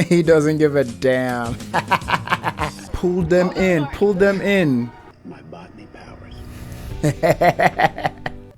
He doesn't give a damn. Pull them in, pull them in. My botany powers.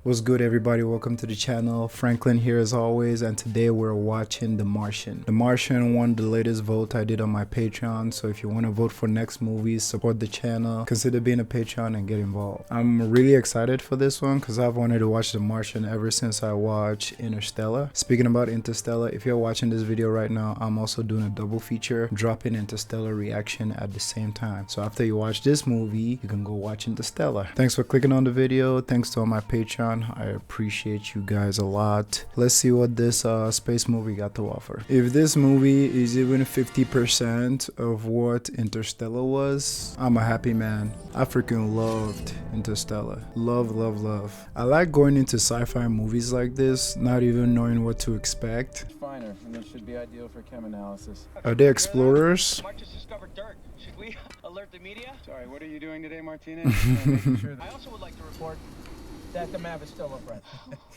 What's good, everybody? Welcome to the channel. Franklin here as always, and today we're watching The Martian. The Martian won the latest vote I did on my Patreon, so if you want to vote for next movies, support the channel, consider being a Patreon and get involved. I'm really excited for this one because I've wanted to watch The Martian ever since I watched Interstellar. Speaking about Interstellar, if you're watching this video right now, I'm also doing a double feature, dropping Interstellar reaction at the same time. So after you watch this movie, you can go watch Interstellar. Thanks for clicking on the video. Thanks to all my Patreon. I appreciate you guys a lot. Let's see what this space movie got to offer. If this movie is even 50% of what Interstellar was, I'm a happy man. I freaking loved Interstellar. Love. I like going into sci-fi movies like this, not even knowing what to expect. Finer, and this should be ideal for chem analysis. Are they explorers? Mark just discovered dirt. Should we alert the media? Sorry, what are you doing today, Martinez? Making sure I also would like to report that the map is still upright.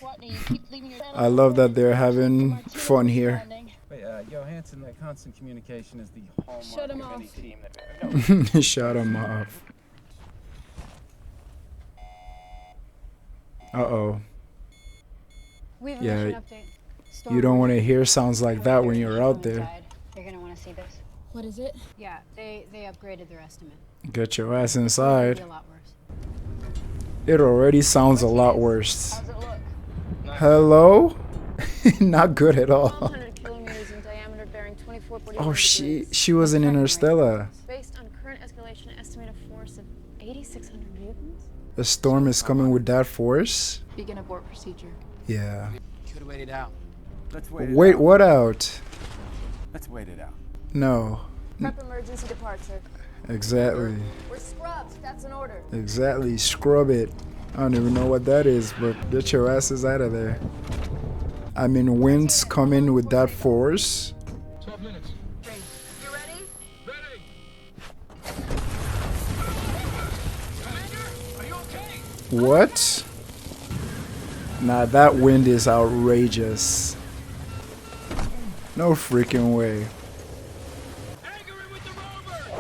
Watney, you keep leaving your I love that they're having fun here. But Johansson, that constant communication is the hallmark Shut him of any off. team that Shut him off. Uh-oh. We have a Yeah, mission update. you don't want to hear sounds like that when you're out there. You're gonna want to see this. What is it? Yeah, they upgraded their estimate. Get your ass It'll inside. be a lot worse. It already sounds a lot worse. how's it look? Hello? Not good at all. 1,200 kilometers in diameter, bearing 24.45 Oh, degrees. she was in Tracking Interstellar. range. Based on current escalation, estimated force of 8,600 newtons. A storm is coming with that force? Begin abort procedure. Yeah. Could have waited out. Let's wait it Wait, out. what out? Let's wait it out. No. Prep emergency departure. Exactly. We're scrubbed. That's an order. Exactly. Scrub it. I don't even know what that is, but get your asses out of there. I mean, winds coming with that force. 12 minutes. You ready? Ready! Commander, are you okay? What? Nah, that wind is outrageous. No freaking way. Anchor it with the rover!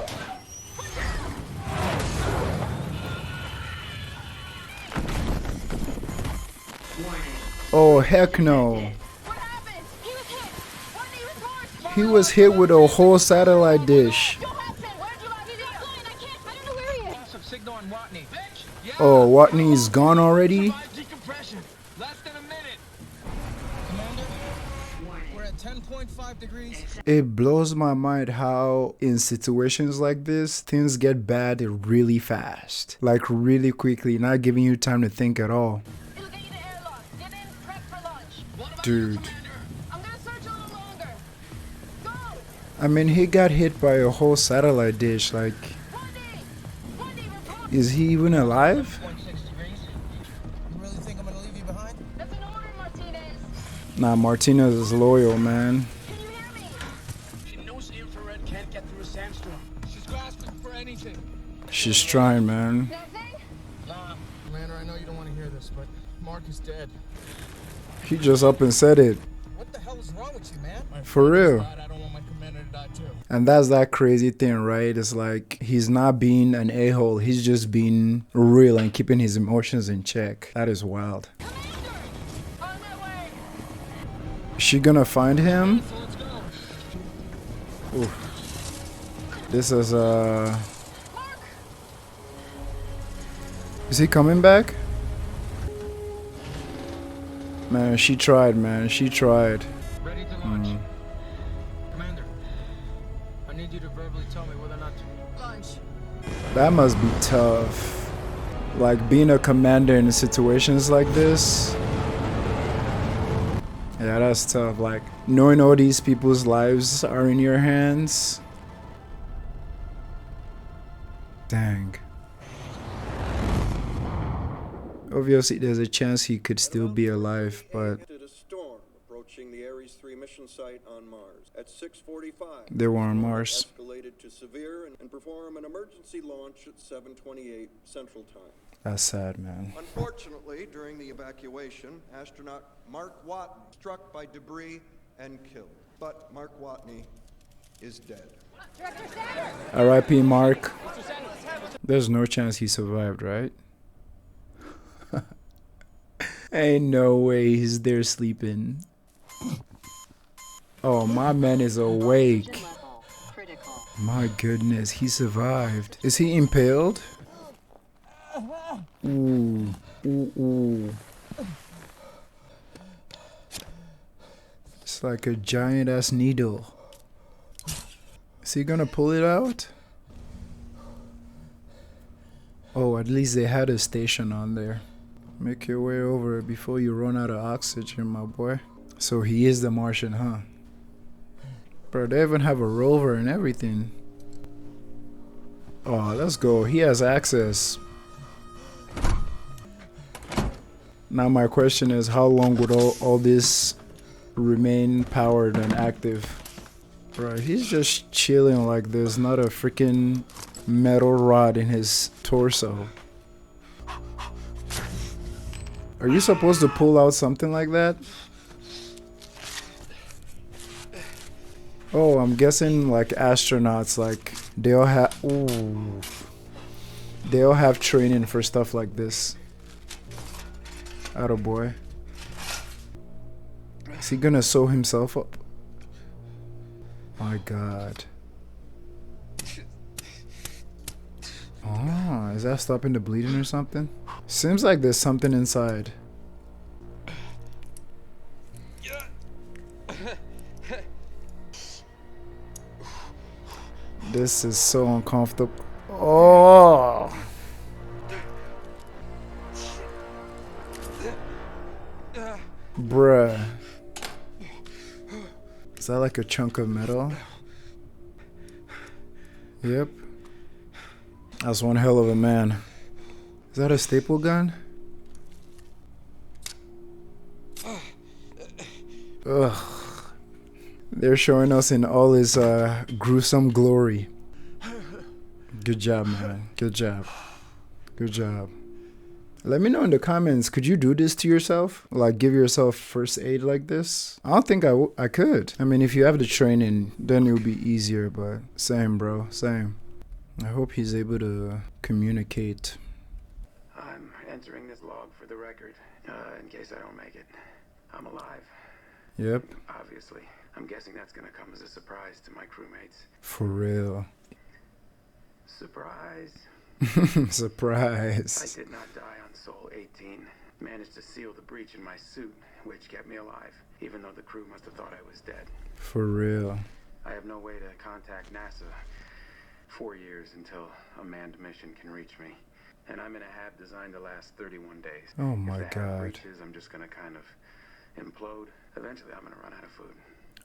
Oh, heck no. What happened? He was hit. Watney was torched. He was hit with a whole satellite dish. Johansson, where'd you last see him? I don't know where he is. Loss of signal on Watney. Bitch! Yeah! Oh, Watney's gone already? Survived decompression. Less than a minute. Commander, we're at 10.5 degrees. It blows my mind how in situations like this, things get bad really fast. Like really quickly, not giving you time to think at all. It'll get you to airlock. Get in, prep for lunch. What about Dude. you, Commander? I'm gonna search a little longer. Go! I mean, he got hit by a whole satellite dish. Like, Watney, report. is he even alive? 0.6 degrees. You really think I'm gonna leave you behind? That's an order, Martinez. Nah, Martinez is loyal, man. Can you hear me? She knows infrared can't get through a sandstorm. She's grasping for anything. She's trying, man. Nothing? Commander, I know you don't want to hear this, but Mark is dead. He just up and said it. What the hell is wrong with you, man? For real. I don't want my commander to die too. And that's that crazy thing, right? It's like he's not being an a-hole. He's just being real and keeping his emotions in check. That is wild. Commander! On my way! Is she gonna find him? So let's go. Oof. This is Mark! Is he coming back? Man, she tried, man. She tried. Ready to launch. Commander, I need you to verbally tell me whether or not to launch. That must be tough. Like being a commander in situations like this. Yeah, that's tough. Like knowing all these people's lives are in your hands. Dang. Obviously, there's a chance he could still be alive, but A storm approaching the Ares 3 mission site on Mars. At 6:45, they were on Mars. escalated to severe and perform an emergency launch at 7:28 Central Time. That's sad, man. Unfortunately, during the evacuation, astronaut Mark Watney struck by debris and killed. But Mark Watney is dead. R.I.P. Mark. There's no chance he survived, right? Ain't no way he's there sleeping. Oh, my man is awake. My goodness, he survived. Is he impaled? Ooh, ooh, ooh. It's like a giant ass needle. Is he gonna pull it out? Oh, at least they had a station on there. Make your way over before you run out of oxygen, my boy. So he is the Martian, huh? Bro, they even have a rover and everything. Oh, let's go. He has access. Now my question is, how long would all this remain powered and active? Bro, he's just chilling like there's not a freaking metal rod in his torso. Are you supposed to pull out something like that? Oh, I'm guessing like astronauts, like they all have training for stuff like this. Atta boy. Is he gonna sew himself up? My God. Oh, is that stopping the bleeding or something? Seems like there's something inside. This is so uncomfortable. Oh! Bruh. Is that like a chunk of metal? Yep. That's one hell of a man. Is that a staple gun? Ugh. They're showing us in all his gruesome glory. Good job, man. Good job. Good job. Let me know in the comments, could you do this to yourself? Like give yourself first aid like this? I don't think I could. I mean, if you have the training, then it would be easier, but same, bro. Same. I hope he's able to communicate. I'm entering this log for the record, in case I don't make it. I'm alive. Yep. Obviously. I'm guessing that's gonna come as a surprise to my crewmates. For real. Surprise. Surprise. I did not die on Sol 18. Managed to seal the breach in my suit, which kept me alive, even though the crew must have thought I was dead. For real. I have no way to contact NASA. 4 years until a manned mission can reach me. And I'm in a hab designed to last 31 days. Oh my if the hab God. breaches, I'm just gonna kind of implode. Eventually, I'm gonna run out of food.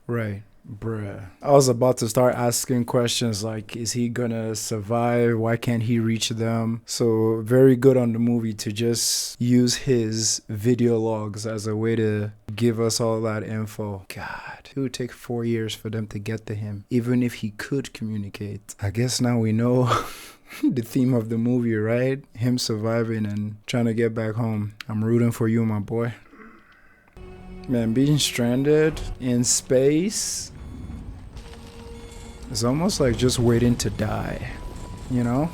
Right, bruh. I was about to start asking questions like, is he gonna survive? Why can't he reach them? So very good on the movie to just use his video logs as a way to give us all that info. God, it would take 4 years for them to get to him, even if he could communicate. I guess now we know the theme of the movie, right? Him surviving and trying to get back home. I'm rooting for you, my boy. Man, being stranded in space is almost like just waiting to die, you know?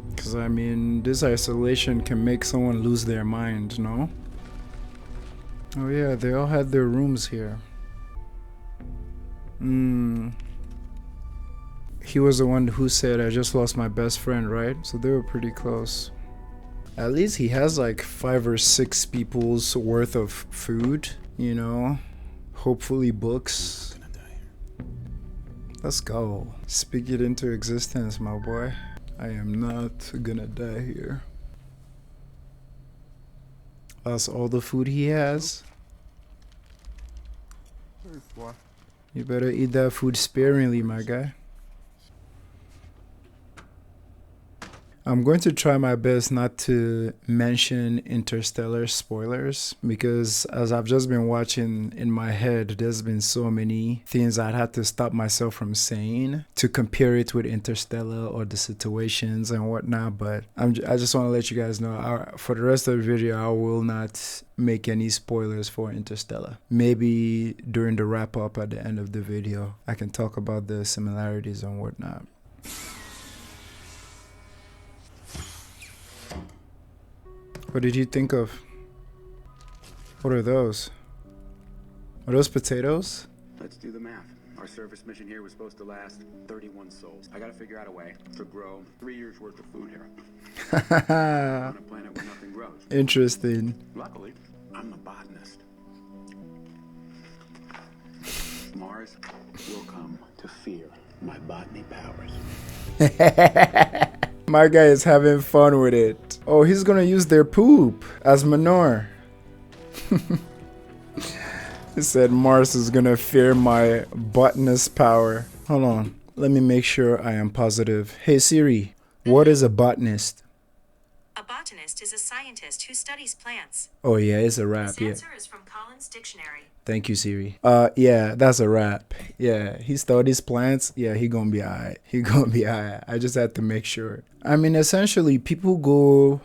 Because, I mean, this isolation can make someone lose their mind, no? Oh yeah, they all had their rooms here. He was the one who said, I just lost my best friend, right? So they were pretty close. At least he has like 5 or 6 people's worth of food, you know, hopefully books. Let's go. Speak it into existence, my boy. I am not gonna die here. That's all the food he has. You better eat that food sparingly, my guy. I'm going to try my best not to mention interstellar spoilers because as I've just been watching in my head, there's been so many things I'd had to stop myself from saying to compare it with Interstellar or the situations and whatnot. But I just want to let you guys know, for the rest of the video, I will not make any spoilers for Interstellar. Maybe during the wrap up at the end of the video, I can talk about the similarities and whatnot. What did you think of? What are those? Are those potatoes? Let's do the math. Our service mission here was supposed to last 31 souls. I gotta figure out a way to grow 3 years worth of food here. On a planet where nothing grows. Interesting. Luckily, I'm a botanist. Mars will come to fear my botany powers. My guy is having fun with it. Oh, he's gonna use their poop as manure. He said Mars is gonna fear my botanist power. Hold on, let me make sure I am positive. Hey Siri, what is a botanist? A botanist is a scientist who studies plants. Oh yeah, it's a rap. This Yeah. answer is from Collins Dictionary. Thank you, Siri. Yeah, that's a rap. Yeah, he studies plants. Yeah, he gonna be alright. He gonna be alright. I just had to make sure. I mean, essentially,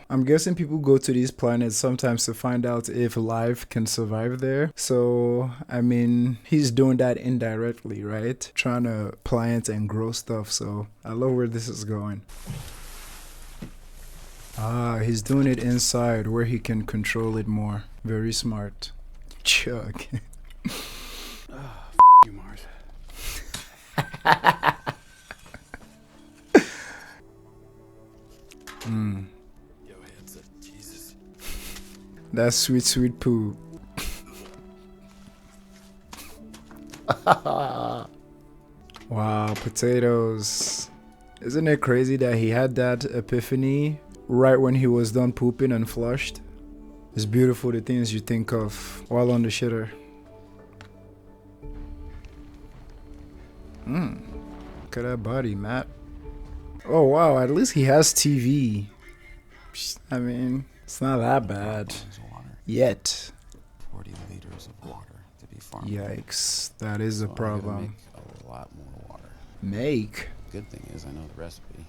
I'm guessing people go to these planets sometimes to find out if life can survive there. So, I mean, he's doing that indirectly, right? Trying to plant and grow stuff. So, I love where this is going. Ah, he's doing it inside where he can control it more. Very smart. Chuck. You, Mars. Yo, hands up, Jesus. That's sweet, sweet poo. Wow, potatoes. Isn't it crazy that he had that epiphany right when he was done pooping and flushed? It's beautiful, the things you think of while on the shitter. Look at that body, Matt. Oh wow, at least he has TV. I mean, it's not that bad. Yet. 40 liters of water to be farmed. Yikes, that is a problem. Make a lot more water. Make? Good thing is I know the recipe.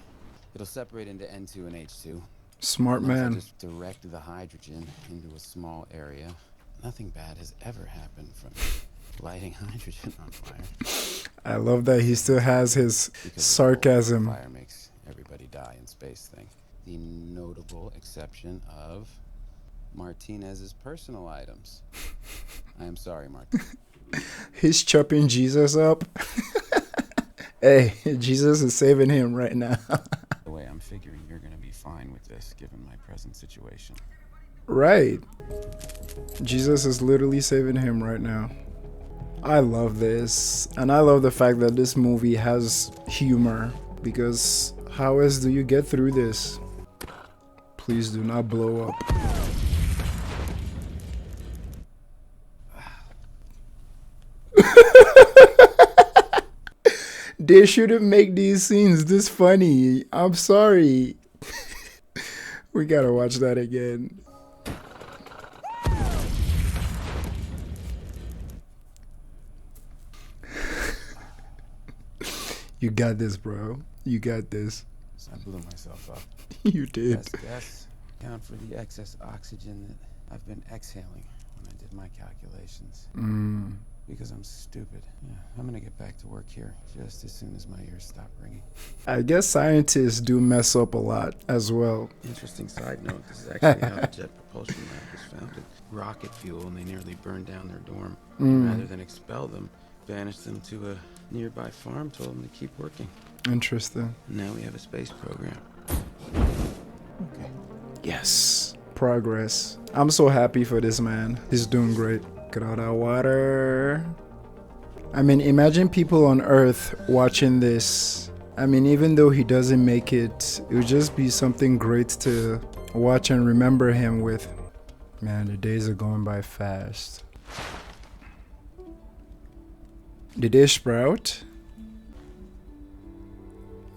It'll separate into N2 and H2. Smart And if I man. just direct the hydrogen into a small area. Nothing bad has ever happened from lighting hydrogen on fire. I love that he still has his Because sarcasm. the whole fire makes everybody die in space thing. The notable exception of Martinez's personal items. I am sorry, Mark. He's chopping Jesus up. Hey, Jesus is saving him right now. The way I'm figuring you're gonna be fine with this, given my present situation. Right. Jesus is literally saving him right now. I love this. And I love the fact that this movie has humor. Because how else do you get through this? Please do not blow up. They shouldn't make these scenes this funny. I'm sorry. We gotta watch that again. You got this, bro. You got this. So I blew myself up. You did. Yes. Count for the excess oxygen that I've been exhaling when I did my calculations. Because I'm stupid. Yeah, I'm gonna get back to work here just as soon as my ears stop ringing. I guess scientists do mess up a lot as well. Interesting side note, this is actually how the Jet Propulsion Lab was founded. Rocket fuel, and they nearly burned down their dorm. Rather than expel them, banished them to a nearby farm, told them to keep working. Interesting. And now we have a space program. Okay. Yes. Progress. I'm so happy for this man. He's doing great. Get all that water. I mean, imagine people on Earth watching this. I mean, even though he doesn't make it, it would just be something great to watch and remember him with. Man, the days are going by fast. Did they sprout?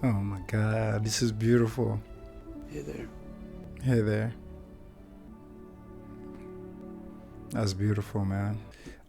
Oh my god, this is beautiful. Hey there. Hey there. That's beautiful, man.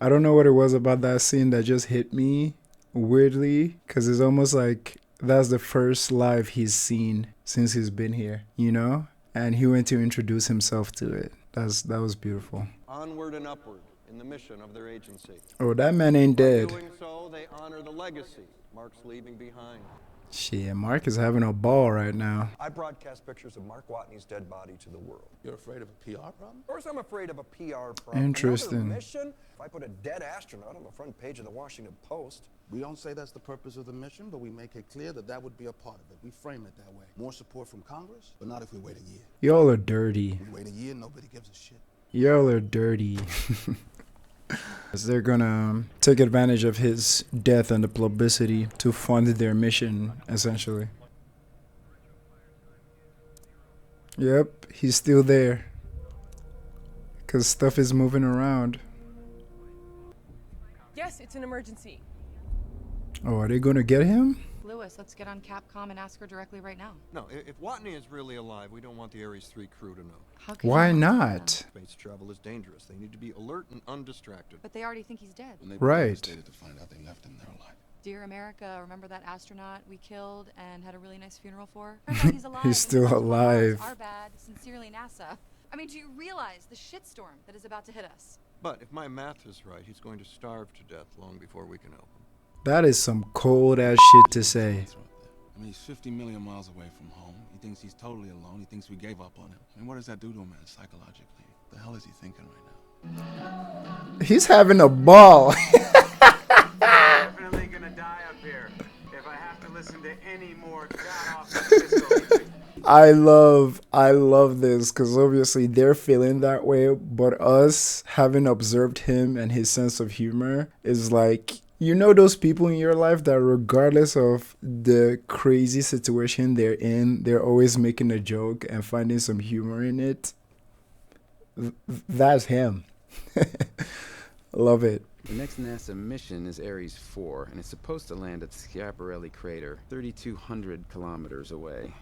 I don't know what it was about that scene that just hit me weirdly, because it's almost like that's the first live he's seen since he's been here, you know? And he went to introduce himself to it. That was beautiful. Onward and upward in the mission of their agency. Oh, that man ain't By dead. doing so, they honor the legacy Mark's leaving behind. Shit, Mark is having a ball right now. I broadcast pictures of Mark Watney's dead body to the world. You're afraid of a PR problem? Of course I'm afraid of a PR problem. Interesting. Another mission? If I put a dead astronaut on the front page of the Washington Post. We don't say that's the purpose of the mission, but we make it clear that that would be a part of it. We frame it that way. More support from Congress, but not if we wait a year. Y'all are dirty. We wait a year, nobody gives a shit. Y'all are dirty. They're gonna take advantage of his death and the publicity to fund their mission, essentially. Yep, he's still there. Because stuff is moving around. Yes, it's an emergency. Oh, are they gonna get him? Lewis, let's get on Capcom and ask her directly right now. No, if Watney is really alive, we don't want the Ares 3 crew to know. How could Why you not? Space travel is dangerous. They need to be alert and undistracted. But they already think he's dead. And they'd Right. be devastated to find out they left him there alive. Dear America, remember that astronaut we killed and had a really nice funeral for? Turns out he's alive. He's and still went to Mars. alive. Our bad. Sincerely, NASA. I mean, do you realize the shitstorm that is about to hit us? But if my math is right, he's going to starve to death long before we can help him. That is some cold ass shit to say. That's right there. I mean, he's 50 million miles away from home. He thinks he's totally alone. He thinks we gave up on him. I mean, what does that do to a man psychologically? What the hell is he thinking right now? He's having a ball. Definitely gonna die up here if I have to listen to any more god-awful missiles. I love this because obviously they're feeling that way, but us having observed him and his sense of humor is like, you know, those people in your life that regardless of the crazy situation they're in, they're always making a joke and finding some humor in it. That's him. Love it. The next NASA mission is Ares 4, and it's supposed to land at Schiaparelli Crater, 3,200 kilometers away.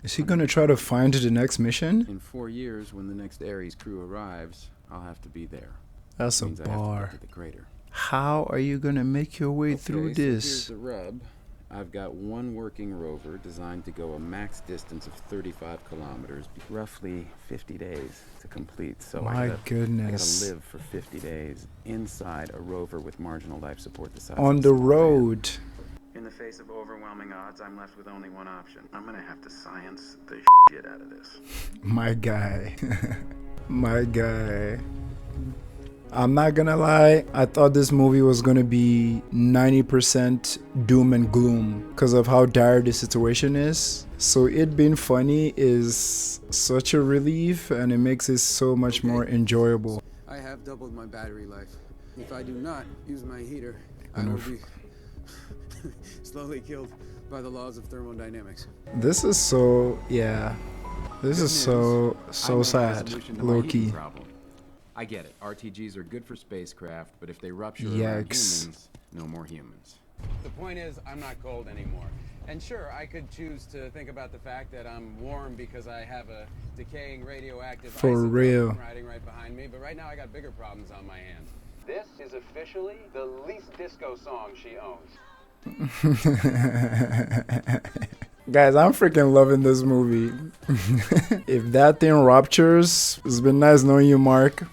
Is he gonna try to find the next mission? In 4 years, when the next Ares crew arrives, I'll have to be there. That's a Means I have to bar. get to the crater. How are you gonna make your way through Okay, so this? here's the rub. I've got one working rover designed to go a max distance of 35 kilometers, roughly 50 days to complete. So My I gotta goodness. live for 50 days inside a rover with marginal life support the size On of the a small van. road. In the face of overwhelming odds, I'm left with only one option. I'm gonna have to science the shit out of this. My guy. My guy. I'm not gonna lie, I thought this movie was gonna be 90% doom and gloom because of how dire the situation is. So it being funny is such a relief and it makes it so much more enjoyable. I have doubled my battery life. If I do not use my heater, I will be slowly killed by the laws of thermodynamics. This is so, yeah. This is so sad, low key. I get it. RTGs are good for spacecraft, but if they rupture around Yikes. humans, no more humans. The point is, I'm not cold anymore. And sure, I could choose to think about the fact that I'm warm because I have a decaying radioactive For isotope real. riding right behind me, but right now I got bigger problems on my hands. This is officially the least disco song she owns. Guys, I'm freaking loving this movie. If that thing ruptures, it's been nice knowing you, Mark.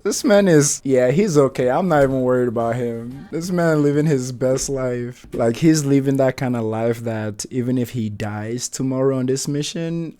This man is, yeah, he's okay. I'm not even worried about him. This man living his best life. Like, he's living that kind of life that even if he dies tomorrow on this mission,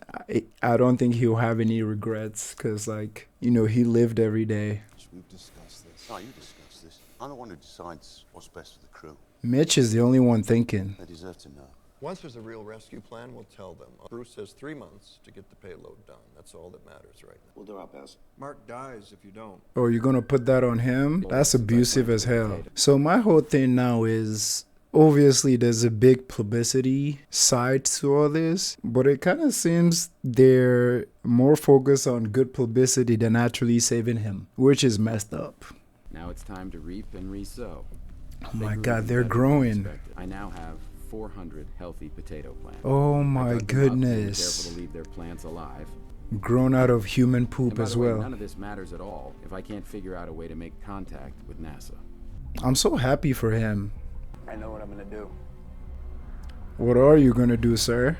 I don't think he'll have any regrets. Because, like, you know, he lived every day. We've discussed this. No, you discussed this. I'm the one who decides what's best for the crew. Mitch is the only one thinking. They deserve to know. Once there's a real rescue plan, we'll tell them. Bruce says 3 months to get the payload done. That's all that matters right now. We'll do our best. Mark dies if you don't. Oh, you're gonna put that on him? That's abusive as hell. So my whole thing now is, obviously there's a big publicity side to all this, but it kind of seems they're more focused on good publicity than actually saving him, which is messed up. Now it's time to reap and re-sow. Oh my God, they're growing. I now have 400 healthy potato plants. Oh my I dug them up, goodness. being careful to leave their plants alive. Grown out of human poop And by as the way, well. none of this matters at all if I can't figure out a way to make contact with NASA. I'm so happy for him. I know what I'm gonna do. What are you gonna do, sir?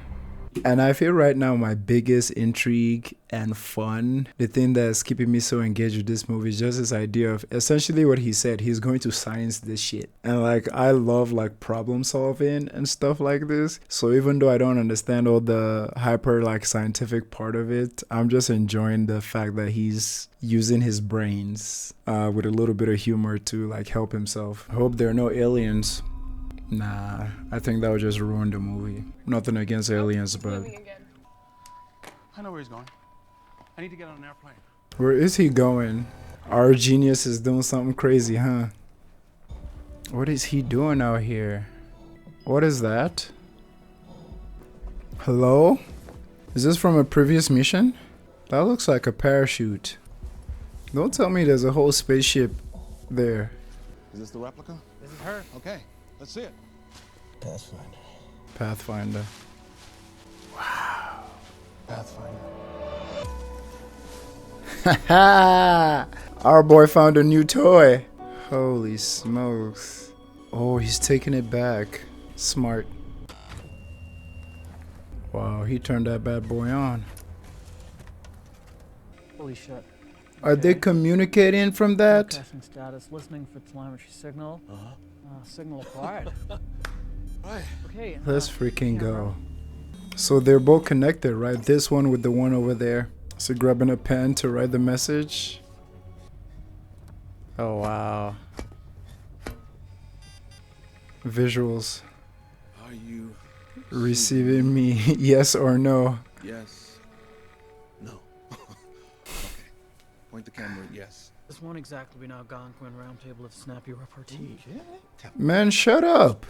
And I feel right now my biggest intrigue and fun, the thing that's keeping me so engaged with this movie is just this idea of essentially what he said, he's going to science this shit. And like, I love like problem solving and stuff like this. So even though I don't understand all the hyper like scientific part of it, I'm just enjoying the fact that he's using his brains with a little bit of humor to like help himself. I hope there are no aliens. Nah, I think that would just ruin the movie. Nothing against aliens, but I know where he's going. I need to get on an airplane. where is he going? Our genius is doing something crazy, huh? What is he doing out here? What is that? Hello? Is this from a previous mission? That looks like a parachute. Don't tell me there's a whole spaceship there. Is this the replica? This is her. Okay, let's see it. Pathfinder. Pathfinder. Pathfinder. Our boy found a new toy. Holy smokes. Oh, he's taking it back. Smart. Wow, he turned that bad boy on. Holy shit. Are they communicating from that? Broadcasting status, listening for telemetry signal. Signal acquired. Right. Okay. Let's freaking go. So they're both connected, right? This one with the one over there. So grabbing a pen to write the message. Oh, wow. Visuals. Are you Receiving me, yes or no? Yes. No. Okay. Point the camera at yes. This won't exactly be an Algonquin roundtable of snappy repartee. Man, shut up.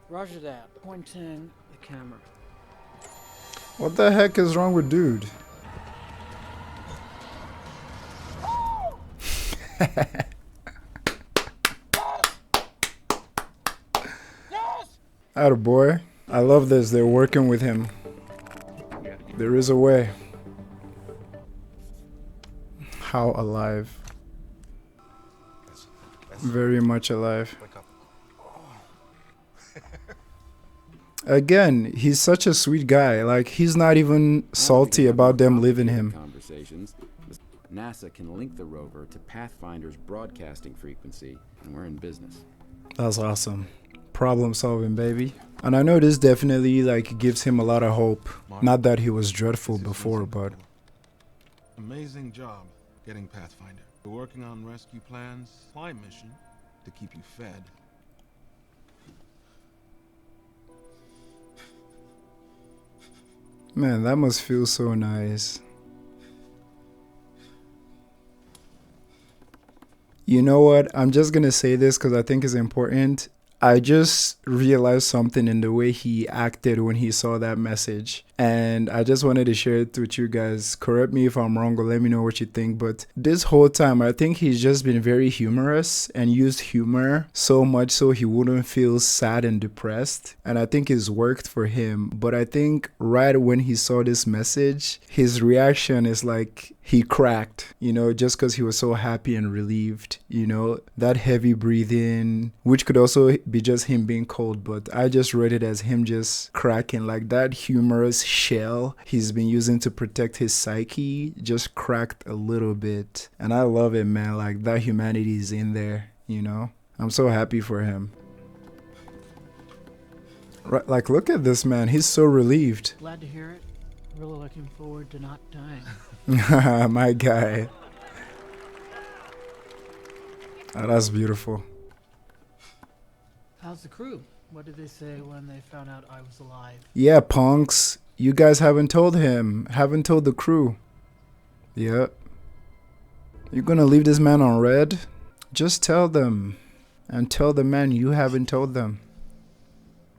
Roger that. Pointing the camera. What the heck is wrong with dude? Attaboy. I love this. They're working with him. There is a way. How alive. Very much alive. Again, he's such a sweet guy. Like, he's not even salty about them leaving him. Conversations. NASA can link the rover to Pathfinder's broadcasting frequency, and we're in business. That's awesome. Problem solving, baby. And I know this definitely like gives him a lot of hope. Not that he was dreadful before, but Amazing job getting Pathfinder. We're working on rescue plans, flight mission to keep you fed. man, that must feel so nice. You know what? I'm just gonna say this because I think it's important. I just realized something in the way he acted when he saw that message. And I just wanted to share it with you guys. Correct me if I'm wrong or let me know what you think. But this whole time, I think he's just been very humorous and used humor so much so he wouldn't feel sad and depressed. And I think it's worked for him. But I think right when he saw this message, his reaction is like he cracked, you know, just because he was so happy and relieved, you know, that heavy breathing, which could also be just him being cold. But I just read it as him just cracking, like that humorous shell he's been using to protect his psyche just cracked a little bit. And I love it, man. Like, that humanity is in there, you know. I'm so happy for him. Right, like, look at this man. He's so relieved. Glad to hear it. Really looking forward to not dying. My guy. Oh, that's beautiful. How's the crew? What did they say when they found out I was alive? Yeah, punks. You guys haven't told him. Haven't told the crew. Yep. You're gonna leave this man on red? Just tell them. And tell the man you haven't told them.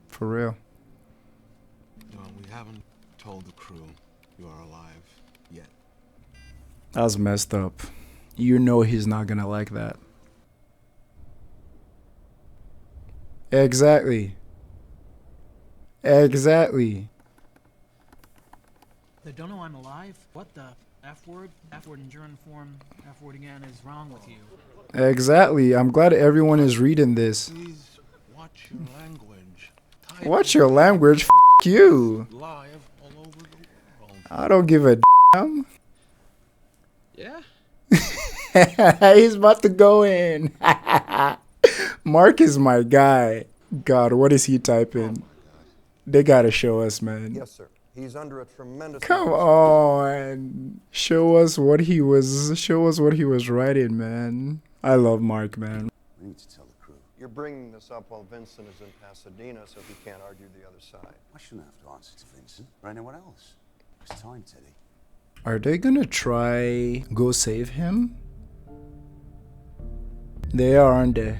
For real. No, we haven't told the crew you are alive yet. That's messed up. You know he's not gonna like that. Exactly. Exactly. They don't know I'm alive? What the F word? F word in gerund form, F word again is wrong with you. Exactly. I'm glad everyone is reading this. Please watch your language. Watch your language. F you. Live all over the world. I don't give a damn. Yeah? He's about to go in. Mark is my guy. God, what is he typing? They gotta show us, man. Yes, sir. He's under a tremendous. Come on. Show us what he was writing, man. I love Mark, man. We need to tell the crew. You're bringing this up while Vincent is in Pasadena, so he can't argue the other side. I shouldn't have to answer to Vincent or anyone else. It's time, Teddy. Are they gonna try go save him? They are, aren't they?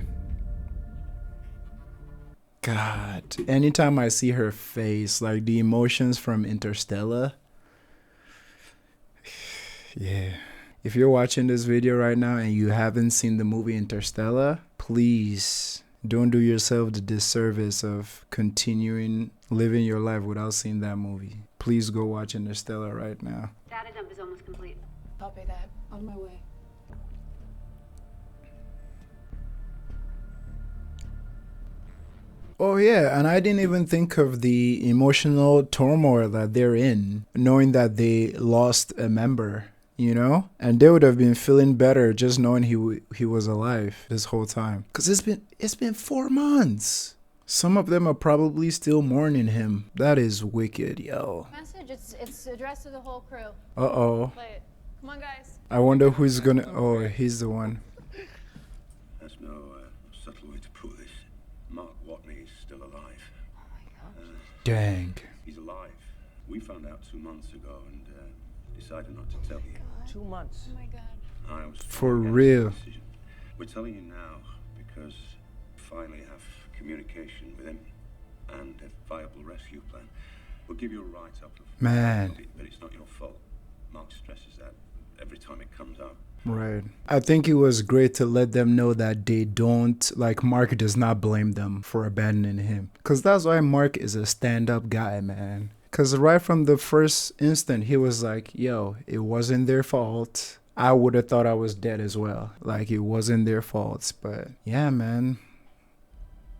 God, anytime I see her face, like the emotions from Interstellar. Yeah. If you're watching this video right now and you haven't seen the movie Interstellar, please don't do yourself the disservice of continuing living your life without seeing that movie. Please go watch Interstellar right now. Data dump is almost complete. Copy that. On my way. Oh yeah, and I didn't even think of the emotional turmoil that they're in, knowing that they lost a member, you know? And they would have been feeling better just knowing he was alive this whole time. Cause it's been 4 months. Some of them are probably still mourning him. That is wicked, yo. Message, it's addressed to the whole crew. Uh-oh. Play it. Come on, guys. I wonder who's gonna... Oh, he's the one. There's no subtle way to put this. Mark Watney is still alive. Oh my God. Dang. He's alive. We found out 2 months ago and decided not to tell you. 2 months. Oh my God. I was For against the real. decision. We're telling you now because we finally have communication with him and a viable rescue plan. We'll give you a write-up of Man. but it's not your fault. Mark stresses that every time it comes out. Right. I think it was great to let them know that they don't, like, Mark does not blame them for abandoning him. Because that's why Mark is a stand-up guy, man. Because right from the first instant, he was like, yo, it wasn't their fault. I would have thought I was dead as well. Like, it wasn't their fault. But, yeah, man.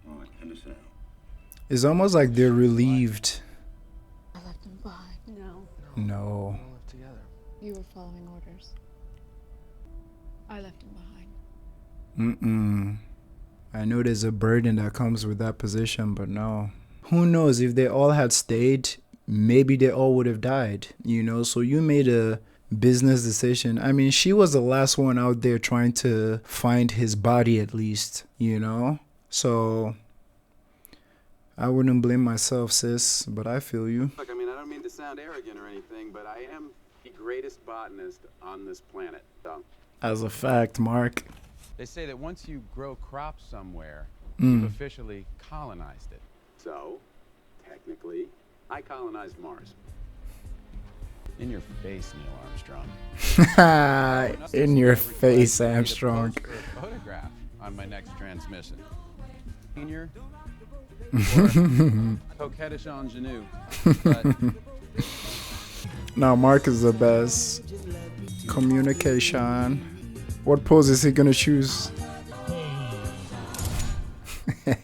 All right, Henderson out. It's almost like they're relieved. I left him behind. No. No. We live together. You were following orders. I left him behind. Mm-mm. I know there's a burden that comes with that position, but no. Who knows, if they all had stayed, maybe they all would have died, you know? So you made a business decision. I mean, she was the last one out there trying to find his body at least, you know? So I wouldn't blame myself, sis, but I feel you. Look, I mean, I don't mean to sound arrogant or anything, but I am the greatest botanist on this planet. So. As a fact, Mark. They say that once you grow crops somewhere, Mm. you've officially colonized it. So, technically, I colonized Mars. In your face, Neil Armstrong. In your face, Armstrong. For a photograph on my next transmission. Senior, coquettish ingenue. But Now Mark is the best. Communication. What pose is he gonna choose? What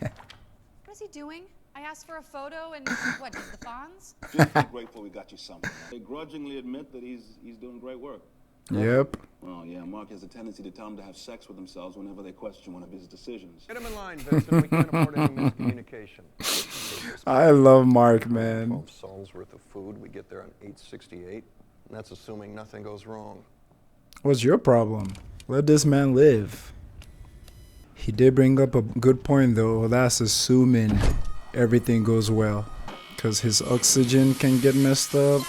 is he doing? I asked for a photo and what, the Fonz? Just grateful we got you something. They grudgingly admit that he's doing great work. Yep. Well, yeah, Mark has a tendency to tell them to have sex with themselves whenever they question one of his decisions. Get him in line, Vincent. We can't afford any miscommunication. I love Mark, man. 12 sols worth of food. We get there on 868, and that's assuming nothing goes wrong. What's your problem? Let this man live. He did bring up a good point, though. That's assuming everything goes well. Because his oxygen can get messed up.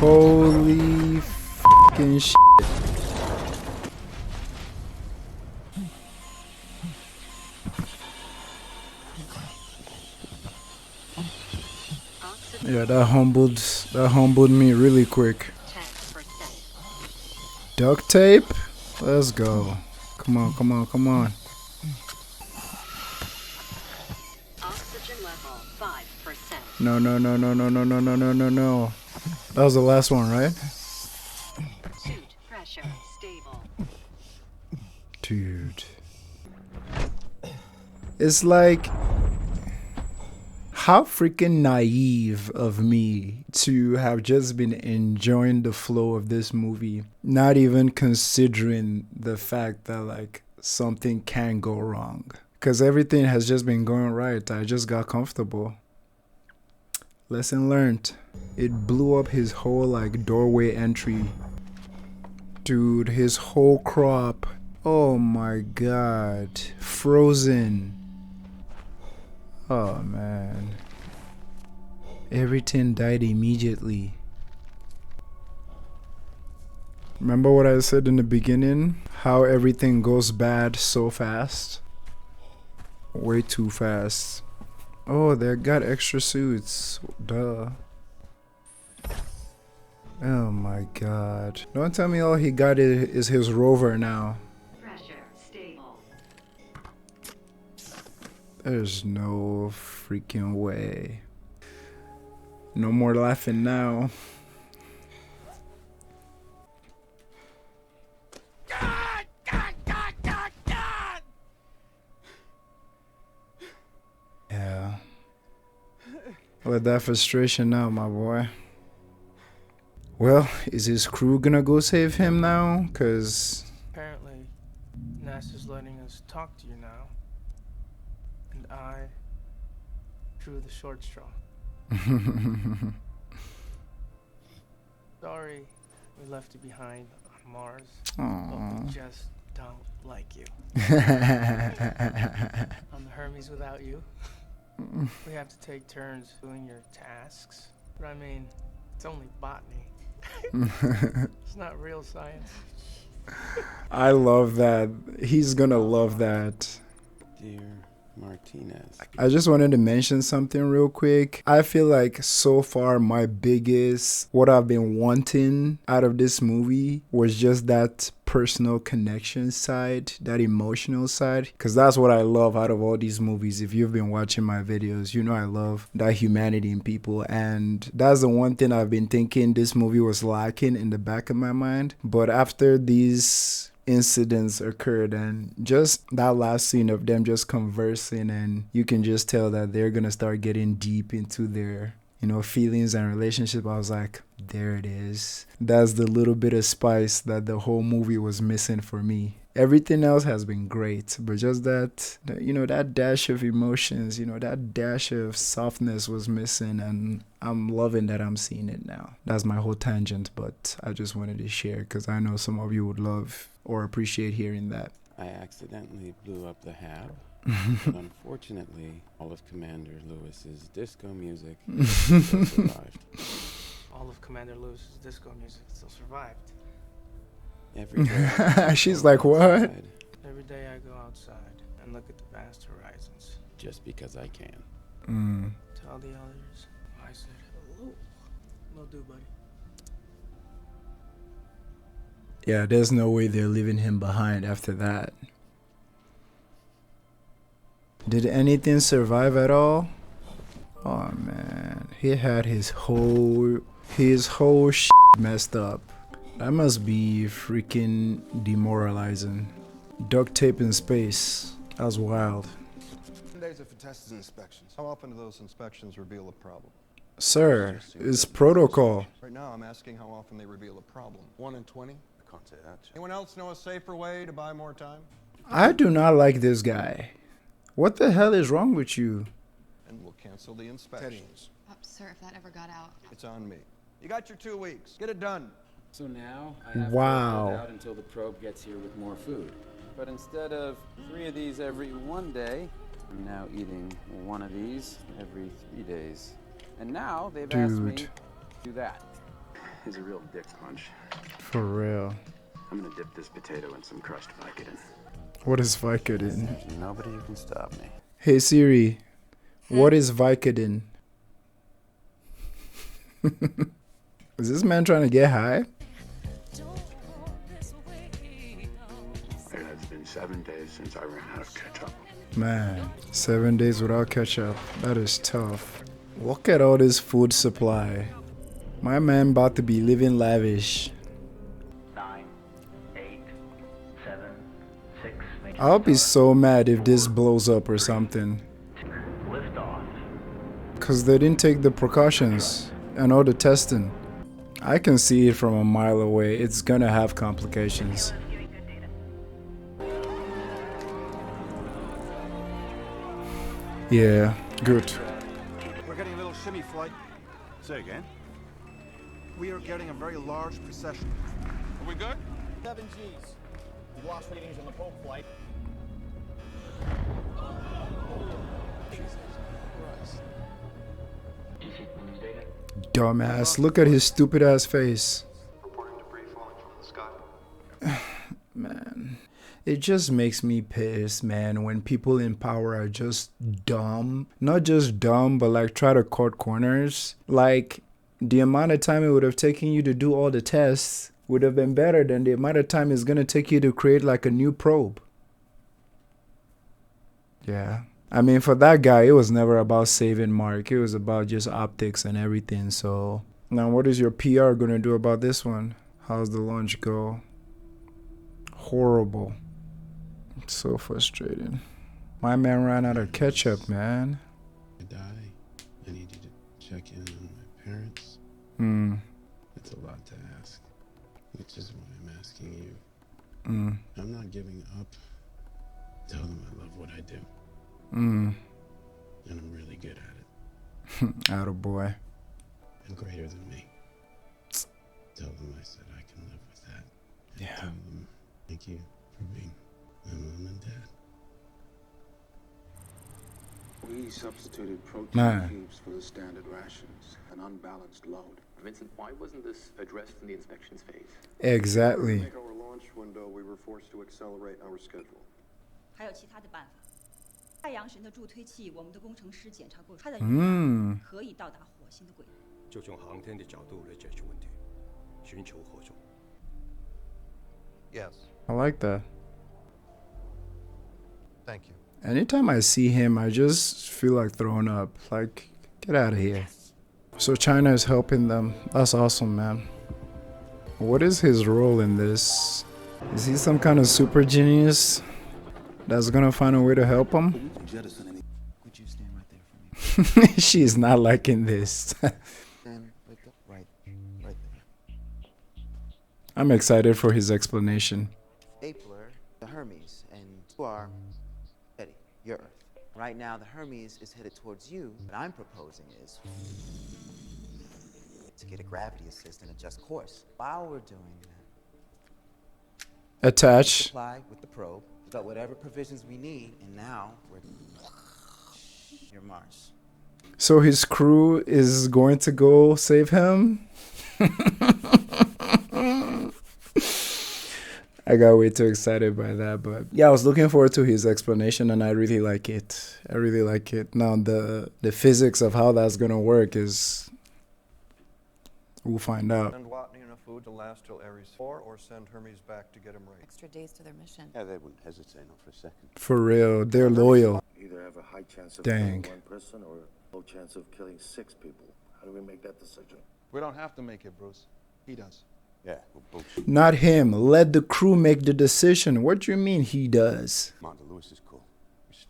Holy fucking shit. Yeah, that humbled me really quick. Duct tape? Let's go. Come on, come on, come on. Oxygen level 5%. No, no, no, no, no, no, no, no, no, no, no. That was the last one, right? Suit pressure stable. Dude. It's like, how freaking naive of me to have just been enjoying the flow of this movie, not even considering the fact that like something can go wrong. Because everything has just been going right. I just got comfortable. Lesson learned. It blew up his whole like doorway entry. Dude, his whole crop. Oh my god. Frozen. Oh man. Everything died immediately. Remember what I said in the beginning? How everything goes bad so fast? Way too fast. Oh, they got extra suits. Duh. Oh my god. Don't tell me all he got is his rover now. Pressure stable. There's no freaking way. No more laughing now. God! God! God! God! God! Yeah. Let that frustration out, my boy. Well, is his crew gonna go save him now? Cause Apparently, NASA's letting us talk to you now. And I drew the short straw. Sorry we left you behind on Mars. But we just don't like you. On the Hermes without you. We have to take turns doing your tasks. But I mean, it's only botany. It's not real science. I love that. He's gonna love that. Dear Martinez. I just wanted to mention something real quick. I feel like so far my biggest, what I've been wanting out of this movie was just that personal connection side, that emotional side, because that's what I love out of all these movies. If you've been watching my videos, you know I love that humanity in people, and that's the one thing I've been thinking this movie was lacking in the back of my mind. But after these incidents occurred and just that last scene of them just conversing, and you can just tell that they're gonna start getting deep into their, you know, feelings and relationship, I was like, there it is. That's the little bit of spice that the whole movie was missing for me. Everything else has been great, but just that, you know, that dash of emotions, you know, that dash of softness was missing, and I'm loving that I'm seeing it now. That's my whole tangent, but I just wanted to share because I know some of you would love or appreciate hearing that. I accidentally blew up the hab. But unfortunately, all of Commander Lewis's disco music still survived. All of Commander Lewis's disco music still survived. Every day she's like, what? Every day I go outside and look at the vast horizons. Just because I can. Tell the others I said hello. Will do, buddy. Yeah, there's no way they're leaving him behind after that. Did anything survive at all? Oh man, he had his whole shit messed up. That must be freaking demoralizing. Duct tape in space. That's wild. 10 days for tests and inspections. How often do those inspections reveal a problem? Sir, it's protocol. Right now, I'm asking how often they reveal a problem. 1 in 20? I can't say that. Anyone else know a safer way to buy more time? I do not like this guy. What the hell is wrong with you? And we'll cancel the inspections. Sir, if that ever got out. It's on me. You got your 2 weeks. Get it done. So now I have Wow. to hold out until the probe gets here with more food. But instead of 3 of these every 1 day, I'm now eating 1 of these every 3 days. And now they've asked me to do that. He's a real dick punch. For real. I'm gonna dip this potato in some crushed Vicodin. What is Vicodin? There's nobody who can stop me. Hey Siri, what is Vicodin? Is this man trying to get high? There has been been 7 days since I ran out of ketchup. Man, 7 days without ketchup. That is tough. Look at all this food supply. My man about to be living lavish. 9, 8, 7, 6. I'll be so mad if this blows up or something. Lift off. Cause they didn't take the precautions and all the testing. I can see it from a mile away. It's gonna have complications. Yeah, good. We're getting a little shimmy flight. Say again? We are getting a very large precession. Are we good? 7 Gs. We lost readings in the Pope flight. Dumbass. Look at his stupid ass face. Man. It just makes me pissed, man, when people in power are just dumb. Not just dumb, but like try to cut corners. Like, the amount of time it would have taken you to do all the tests would have been better than the amount of time it's going to take you to create like a new probe. Yeah. I mean, for that guy, it was never about saving Mark. It was about just optics and everything. So now what is your PR going to do about this one? How's the launch go? Horrible. It's so frustrating. My man ran out of ketchup, man. I die. I need you to check in on my parents. It's a lot to ask, which is why I'm asking you. I'm not giving up. Tell them I love what I do. And I'm really good at it. Attaboy. And greater than me. Tell them I said I can live with that. And tell them thank you for being my mom and dad. We substituted protein cubes for the standard rations, an unbalanced load. Vincent, why wasn't this addressed in the inspections phase? Exactly. To make our launch window, we were forced to accelerate our schedule. 还有其他的办法。太阳神的助推器，我们的工程师检查过，它的宇航可以到达火星的轨道。就从航天的角度来解决问题，寻求合作。Yes. I like that. Thank you. Anytime I see him, I just feel like throwing up. Like, get out of here. So China is helping them. That's awesome, man. What is his role in this? Is he some kind of super genius that's gonna find a way to help him? Would you stand right there for me? She's not liking this. Stand right there. I'm excited for his explanation. Stapler, the Hermes, and you are Eddie, your Earth. Right now, the Hermes is headed towards you. What I'm proposing is to get a gravity assist and adjust course. While we're doing that, attach. Supply with the probe. We've got whatever provisions we need, and now we're your Mars. So his crew is going to go save him? I got way too excited by that, but yeah, I was looking forward to his explanation, and I really like it. I really like it. Now the physics of how that's gonna work is, we'll find out. Send Watney enough food to last till Ares 4, or send Hermes back to get him right. Extra days to their mission. Yeah, they wouldn't hesitate not for a second. For real, they're loyal. Either have a high chance of Dang. killing one person or a low chance of killing 6 people. How do we make that decision? We don't have to make it, Bruce. He does. Yeah, well, bullshit. Not him. Let the crew make the decision. What do you mean he does? Martin Lewis is cool.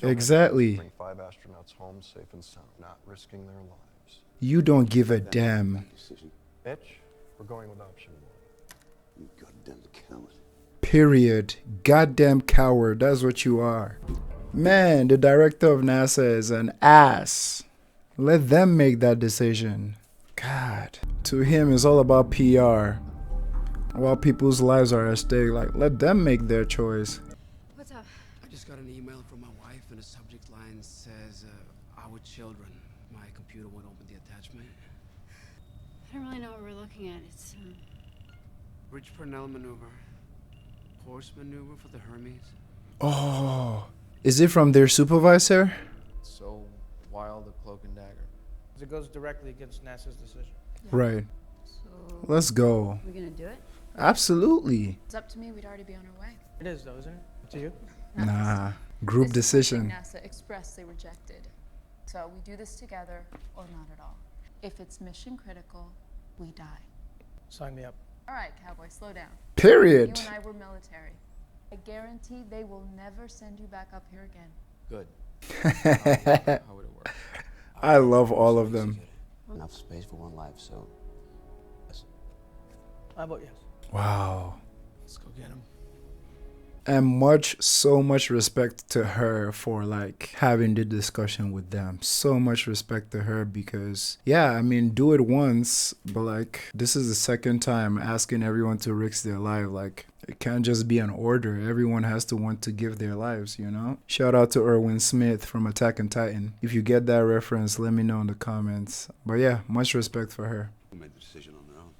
Exactly. Bring 5 astronauts home safe and sound, not risking their lives. You don't give a damn. Mitch, we're going with option 1. You goddamn coward. Period. Goddamn coward. That's what you are. Man, the director of NASA is an ass. Let them make that decision. God. To him, it's all about PR. While people's lives are at stake, like, let them make their choice. What's up? I just got an email from my wife, and the subject line says, our children. My computer won't open the attachment. I don't really know what we're looking at. It's Bridge Purnell maneuver. Horse maneuver for the Hermes. Oh, is it from their supervisor? So wild, the cloak and dagger. It goes directly against NASA's decision. Right. so. Let's go. We're gonna do it. Absolutely. It's up to me. We'd already be on our way. It is, though, isn't it? to you. Nah, group decision. NASA expressly rejected. So we do this together or not at all. If it's mission critical, we die. Sign me up. All right, cowboy, slow down. Period. You and I were military. I guarantee they will never send you back up here again. Good. How would it work? I love all of them. Enough space for one life, so. Yes. How about yes? Wow. Let's go get him. And so much respect to her for like having the discussion with them. So much respect to her because yeah, I mean, do it once, but like this is the second time asking everyone to risk their life. Like it can't just be an order. Everyone has to want to give their lives, you know? Shout out to Erwin Smith from Attack on Titan. If you get that reference, let me know in the comments. But yeah, much respect for her. Who made the decision on their own?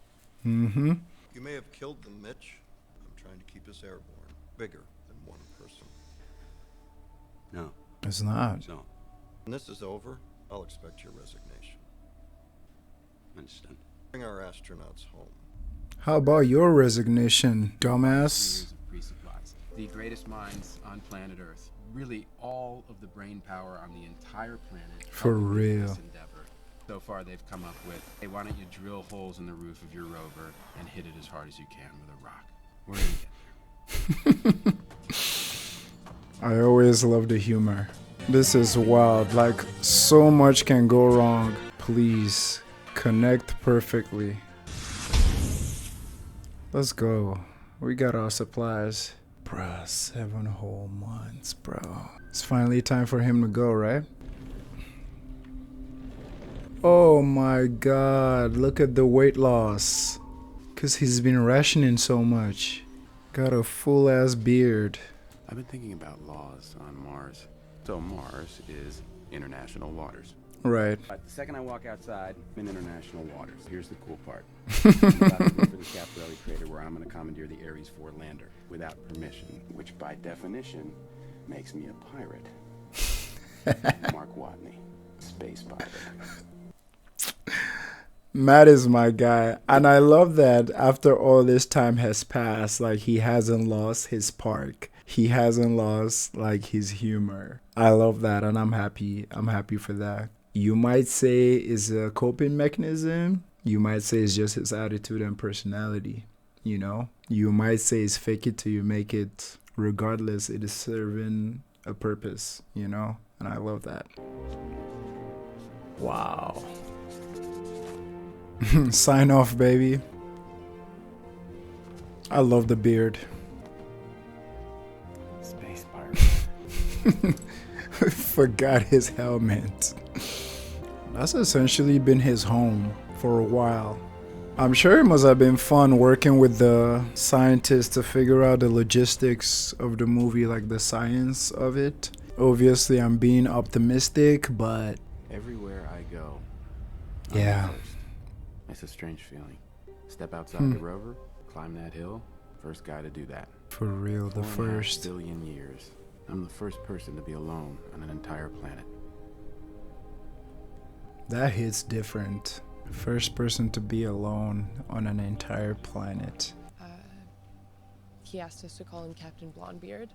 Mm-hmm. You may have killed them, Mitch. I'm trying to keep us airborne. Bigger than one person. No. It's not. No. When this is over, I'll expect your resignation. Understand. Bring our astronauts home. How about your resignation, dumbass? Years of pre-supplies. The greatest minds on planet Earth. Really all of the brain power on the entire planet. For helping me with real. this endeavor. So far they've come up with, hey, why don't you drill holes in the roof of your rover and hit it as hard as you can with a rock. We're gonna get there. I always love the humor. This is wild. Like, so much can go wrong. Please connect perfectly. Let's go. We got our supplies. Bruh, 7 whole months, bro. It's finally time for him to go, right? Oh my god, look at the weight loss. Because he's been rationing so much. Got a full ass beard. I've been thinking about laws on Mars. So Mars is international waters. Right. But the second I walk outside, I'm in international waters. Here's the cool part. I'm about to go for the Schiaparelli crater where I'm going to commandeer the Ares 4 lander without permission, which by definition makes me a pirate. Mark Watney, space pirate. Matt is my guy, and I love that after all this time has passed, like he hasn't lost his spark. He hasn't lost like his humor. I love that, and I'm happy for that. You might say it's a coping mechanism. You might say it's just his attitude and personality, you know? You might say it's fake it till you make it. Regardless, it is serving a purpose, you know? And I love that. Wow. Sign off, baby. I love the beard. Space pirate. Forgot his helmet. That's essentially been his home for a while. I'm sure it must have been fun working with the scientists to figure out the logistics of the movie, like the science of it. Obviously, I'm being optimistic, but Everywhere I go, yeah. I'm the first. It's a strange feeling. Step outside the rover, climb that hill, first guy to do that. For real, the 4.5 first. billion years. I'm the first person to be alone on an entire planet. That hits different. First person to be alone on an entire planet. He asked us to call him Captain Blondebeard.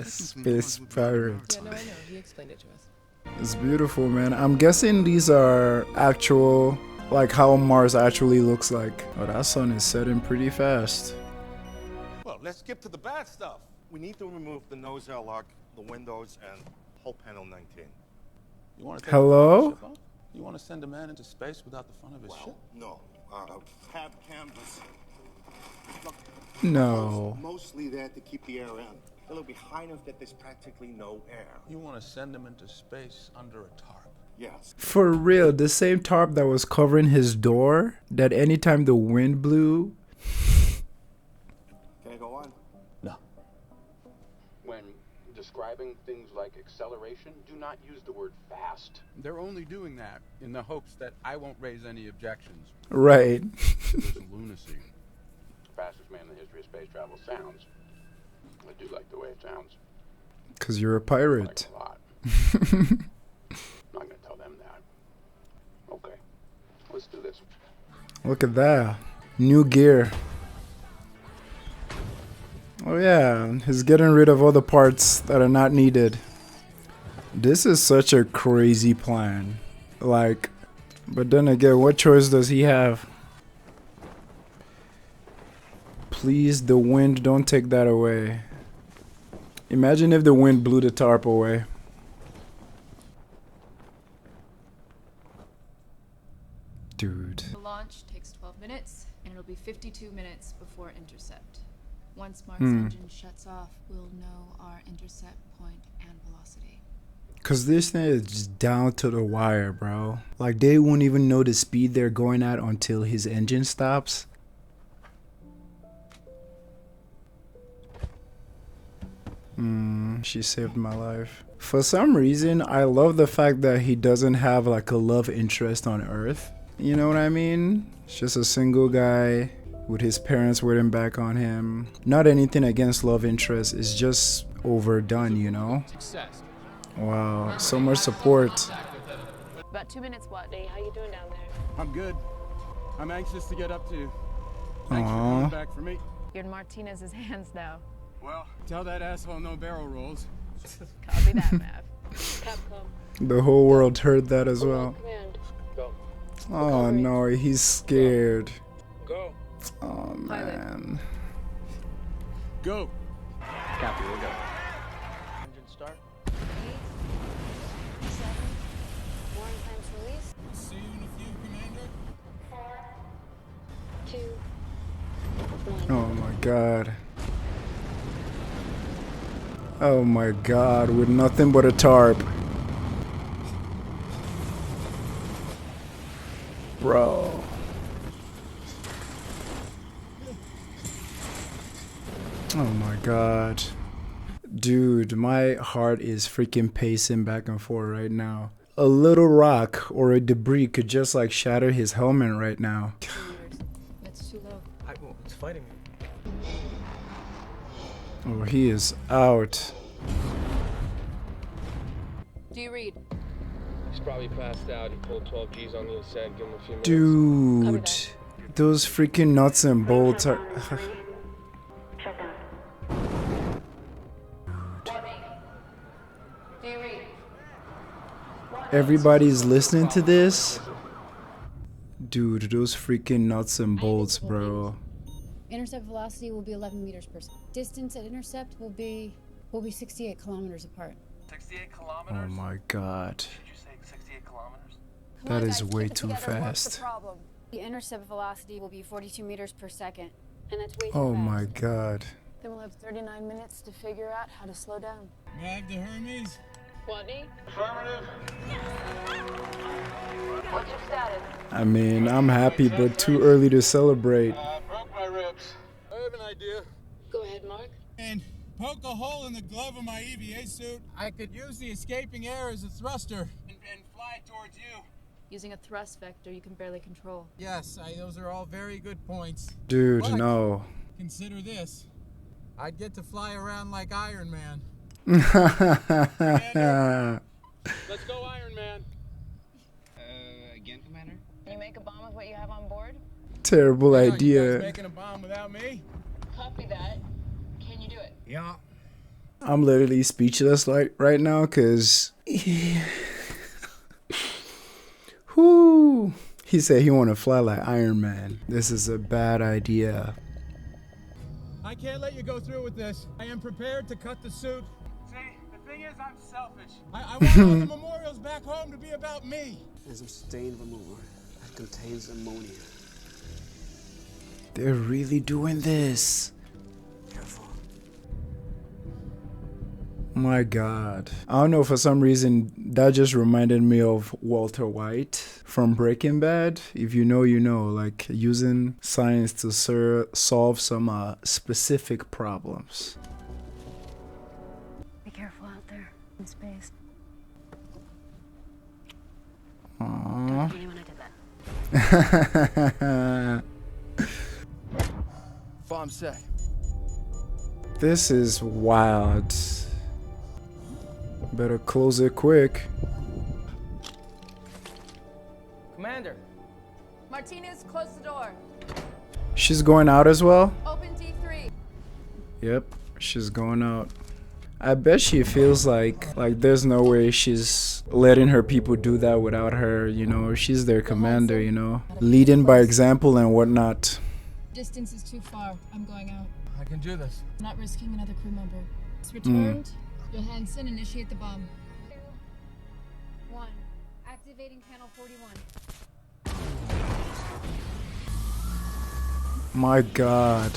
Space pirate. Yeah, no, I know. He explained it to us. It's beautiful, man. I'm guessing these are actual, like how Mars actually looks like. Oh, that sun is setting pretty fast. Well, let's skip to the bad stuff. We need to remove the nose airlock, the windows, and hull panel 19. You want to Hello? You want to send a man into space without the fun of his ship? No. Have canvas. Look, No. mostly there to keep the air in. They look behind us that there's practically no air. You want to send him into space under a tarp? Yes. For real, the same tarp that was covering his door, that anytime the wind blew. Can I go on? No. When describing things like acceleration, do not use the word fast. They're only doing that in the hopes that I won't raise any objections. Right. There's lunacy. Fastest man in the history of space travel sounds. I do like the way it sounds. Because you're a pirate. I like it a lot. I'm not going to tell them that. Okay, let's do this. Look at that. New gear. Oh yeah, he's getting rid of all the parts that are not needed. This is such a crazy plan. Like, but then again, what choice does he have? Please, the wind, don't take that away. Imagine if the wind blew the tarp away. Dude. The launch takes 12 minutes, and it'll be 52 minutes before intercept. Once Mark's Hmm. engine shuts off, we'll know our intercept point and velocity. Cause this thing is just down to the wire, bro. Like, they won't even know the speed they're going at until his engine stops. She saved my life. For some reason, I love the fact that he doesn't have like a love interest on Earth. You know what I mean? It's just a single guy with his parents waiting back on him. Not anything against love interest, it's just overdone, you know? Success. Wow, so much support. About 2 minutes, Watney. How you doing down there? I'm good. I'm anxious to get up to you. Aww. Back for me. You're in Martinez's hands now. Well, tell that asshole no barrel rolls. Copy that, Mav. Capcom. The whole world heard that as well. Command. Go. Oh no, he's scared. Go. Oh man. Go. Copy, we'll go. Engine start. 8, 7, warning times release. See you in a few, Commander. 4, 2, Oh my god. Oh my god, with nothing but a tarp. Bro. Oh my god. Dude, my heart is freaking pacing back and forth right now. A little rock or a debris could just like shatter his helmet right now. That's too low. It's fighting me. Oh, he is out. Do you read? He's probably passed out. He pulled 12 G's on the ascent. Give him a few minutes. Dude, those freaking nuts and bolts are... Do you read? Everybody's listening to this? Dude, those freaking nuts and bolts, bro. Intercept velocity will be 11 meters per second. Distance at intercept will be 68 kilometers apart. 68 kilometers? Oh my god. Did you say 68 kilometers? That is way too fast. Problem. The intercept velocity will be 42 meters per second. And that's way too Oh fast. my god. Then we'll have 39 minutes to figure out how to slow down. Mag to Hermes. Watney? Affirmative. What's your status? I mean, I'm happy, but too early to celebrate. Broke my ribs. I have an idea. Go ahead, Mark. And poke a hole in the glove of my EVA suit. I could use the escaping air as a thruster and fly towards you. Using a thrust vector you can barely control. Yes, those are all very good points. Dude, But no. consider this. I'd get to fly around like Iron Man. Let's go, Iron Man. Again, Commander? Can you make a bomb with what you have on board? Terrible You guys idea. making a bomb without me? Copy that. Can you do it? Yeah. I'm literally speechless like right now because whoo, he said he want to fly like Iron Man. This is a bad idea. I can't let you go through with this. I am prepared to cut the suit. See, the thing is, I'm selfish. I want all the memorials back home to be about me. There's some stain remover that contains ammonia. They're really doing this. My god. I don't know, for some reason that just reminded me of Walter White from Breaking Bad. If you know, you know, like using science to solve some specific problems. Be careful out there in space. Aww. Farm set. This is wild. Better close it quick. Commander. Martinez, close the door. She's going out as well? Open D3. Yep, she's going out. I bet she feels like there's no way she's letting her people do that without her, you know. She's their commander, you know, leading by example and whatnot. Distance is too far. I'm going out. I can do this. I'm not risking another crew member. It's returned. Johansson, initiate the bomb. 2, 1. Activating panel 41. My God.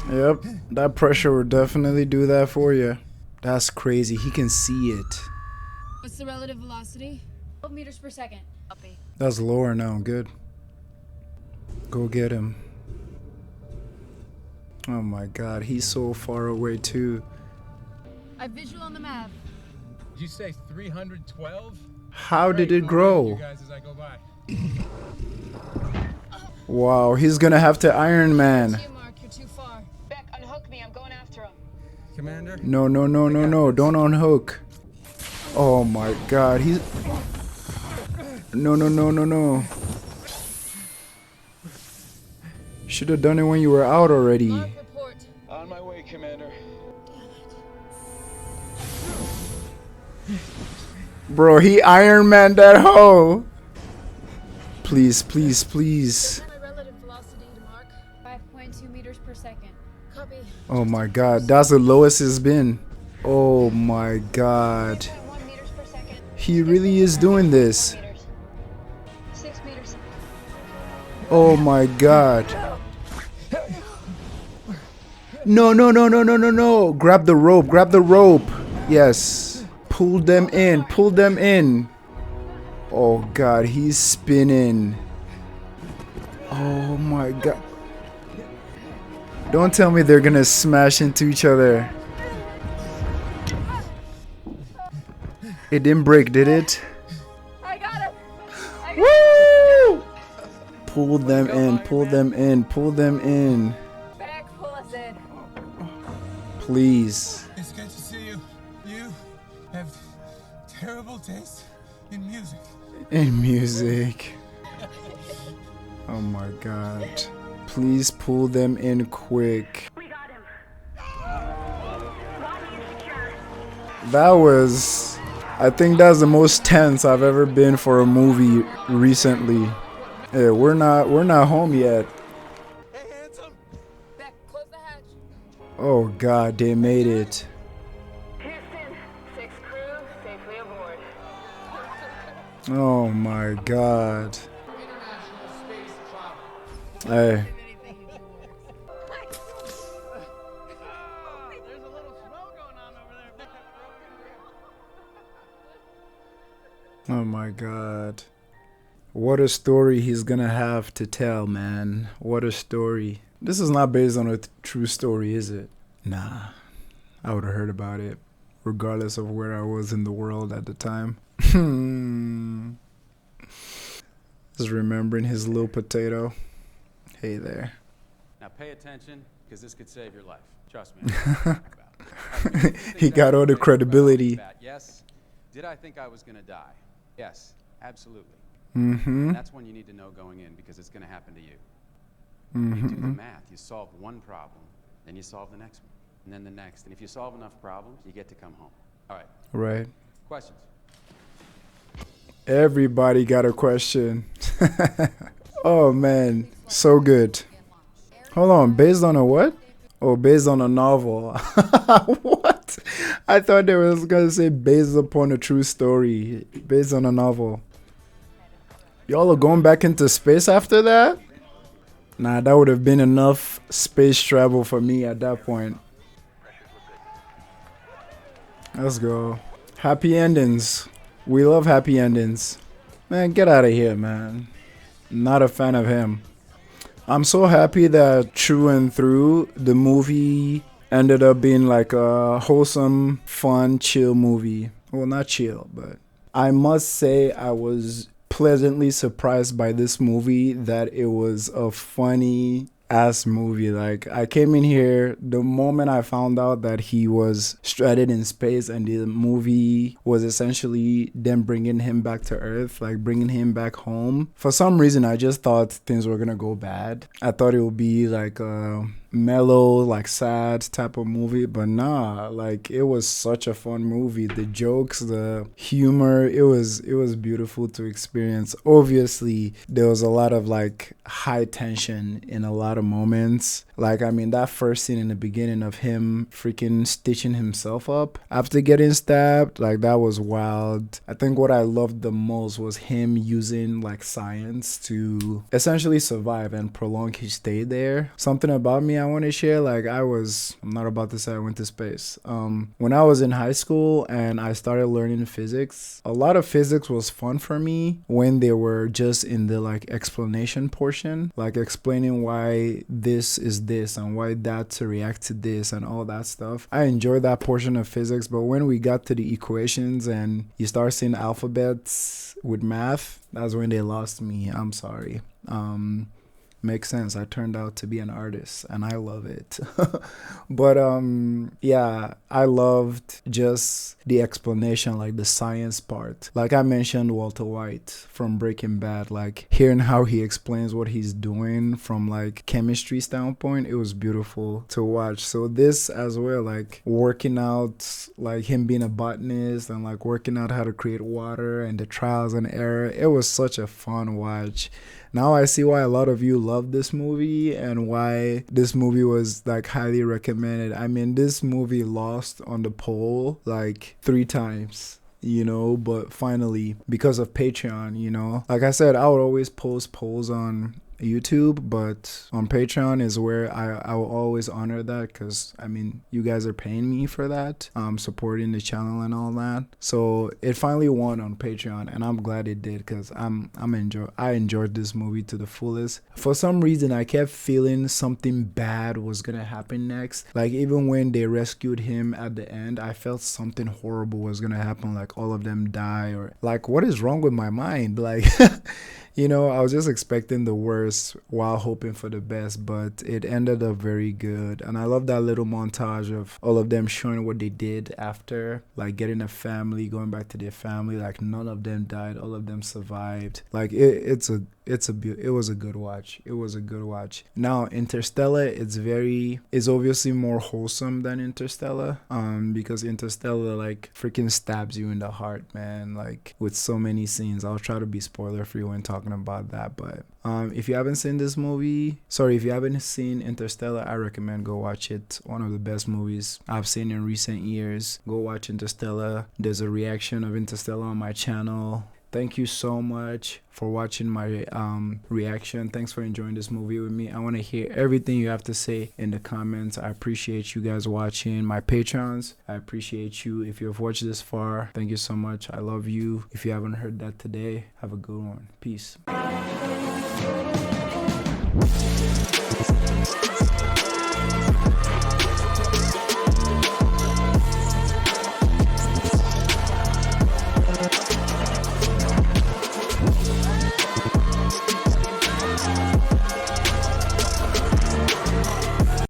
Yep, that pressure will definitely do that for you. That's crazy. He can see it. What's the relative velocity? 12 meters per second. Copy. That's lower now. Good. Go get him. Oh my God, he's so far away too. I have visual on the map. Did you say 312? How did it grow? You guys as I go by. Wow, he's gonna have to Iron Man. Mark, you're too far. Beck, unhook me. I'm going after him. Commander? No, no, no, no, no. Don't unhook. Oh my God, he's... No, no, no, no, no. Should have done it when you were out already. On my way, Commander. Bro, he Iron Man that hoe. Please, please, please. My relative velocity to Mark. 5.2 meters per second. Copy. Oh my God, that's the lowest it's been. Oh my God. He really is doing this. 6 meters. Oh my God. No, no, no, no, no, no, no. Grab the rope, grab the rope. Yes. Pull them in, pull them in. Oh God, he's spinning. Oh my God. Don't tell me they're gonna smash into each other. It didn't break, did it? I got him. Woo! Pull them in, pull them in, pull them in. Beck, pull us in. Please. It's good to see you. You have terrible taste in music. In music. Oh my God. Please pull them in quick. That was... I think that's the most tense I've ever been for a movie recently. Yeah, we're not home yet. Oh God, they made it. Houston, 6 crew safely aboard. Oh my God. Hey. Oh my God. What a story he's gonna have to tell, man. What a story. This is not based on a true story, is it? Nah. I would have heard about it, regardless of where I was in the world at the time. Just remembering his little potato. Hey there. Now pay attention, because this could save your life. Trust me. He got all the credibility. Yes. Did I think I was going to die? Yes, absolutely. Mm-hmm. And that's when you need to know going in, because it's going to happen to you. You do the math. You solve one problem, then you solve the next one, and then the next. And if you solve enough problems, you get to come home. All right. Right. Questions? Everybody got a question. Oh man, so good. Hold on, based on a what? Oh, based on a novel. What? I thought they was gonna say based upon a true story. Based on a novel. Y'all are going back into space after that? Nah, that would have been enough space travel for me at that point. Let's go. Happy endings. We love happy endings. Man, get out of here, man. Not a fan of him. I'm so happy that through and through, the movie ended up being like a wholesome, fun, chill movie. Well, not chill, but I must say I was pleasantly surprised by this movie that it was a funny, ass movie. Like, I came in here the moment I found out that he was stranded in space, and the movie was essentially them bringing him back to Earth, like bringing him back home. For some reason, I just thought things were gonna go bad. I thought it would be like a mellow, like sad type of movie, but nah, like it was such a fun movie. The jokes, the humor, it was beautiful to experience. Obviously, there was a lot of like high tension in a lot of moments. Like, I mean, that first scene in the beginning of him freaking stitching himself up after getting stabbed, like that was wild. I think what I loved the most was him using like science to essentially survive and prolong his stay there. Something about me I want to share, like I'm not about to say I went to space. When I was in high school and I started learning physics, a lot of physics was fun for me when they were just in the like explanation portion, like explaining why this is this and why that to react to this and all that stuff. I enjoyed that portion of physics, but when we got to the equations and you start seeing alphabets with math, that's when they lost me. I'm sorry. Makes sense. I turned out to be an artist and I love it. But yeah, I loved just the explanation, like the science part. Like I mentioned Walter White from Breaking Bad, like hearing how he explains what he's doing from like chemistry standpoint, it was beautiful to watch. So this as well, like working out, like him being a botanist and like working out how to create water and the trials and error, it was such a fun watch. Now I see why a lot of you love this movie and why this movie was like highly recommended. I mean, this movie lost on the poll like 3 times, you know, but finally, because of Patreon, you know, like I said, I would always post polls on YouTube, but on Patreon is where I will always honor that, because I mean, you guys are paying me for that, supporting the channel and all that. So it finally won on Patreon, and I'm glad it did, because I enjoyed this movie to the fullest. For some reason, I kept feeling something bad was gonna happen next. Like even when they rescued him at the end, I felt something horrible was gonna happen, like all of them die, or like what is wrong with my mind? Like you know, I was just expecting the worst while hoping for the best, but it ended up very good. And I love that little montage of all of them showing what they did after, like getting a family, going back to their family. Like none of them died, all of them survived. Like it was a good watch. It was a good watch. Now Interstellar, it's obviously more wholesome than Interstellar, because Interstellar like freaking stabs you in the heart, man, like with so many scenes. I'll try to be spoiler free when talking about that, but if you haven't seen Interstellar, I recommend go watch it. One of the best movies I've seen in recent years. Go watch Interstellar. There's a reaction of Interstellar on my channel. Thank you so much for watching my reaction. Thanks for enjoying this movie with me. I want to hear everything you have to say in the comments. I appreciate you guys watching. My patrons, I appreciate you. If you have watched this far, thank you so much. I love you. If you haven't heard that today, have a good one. Peace.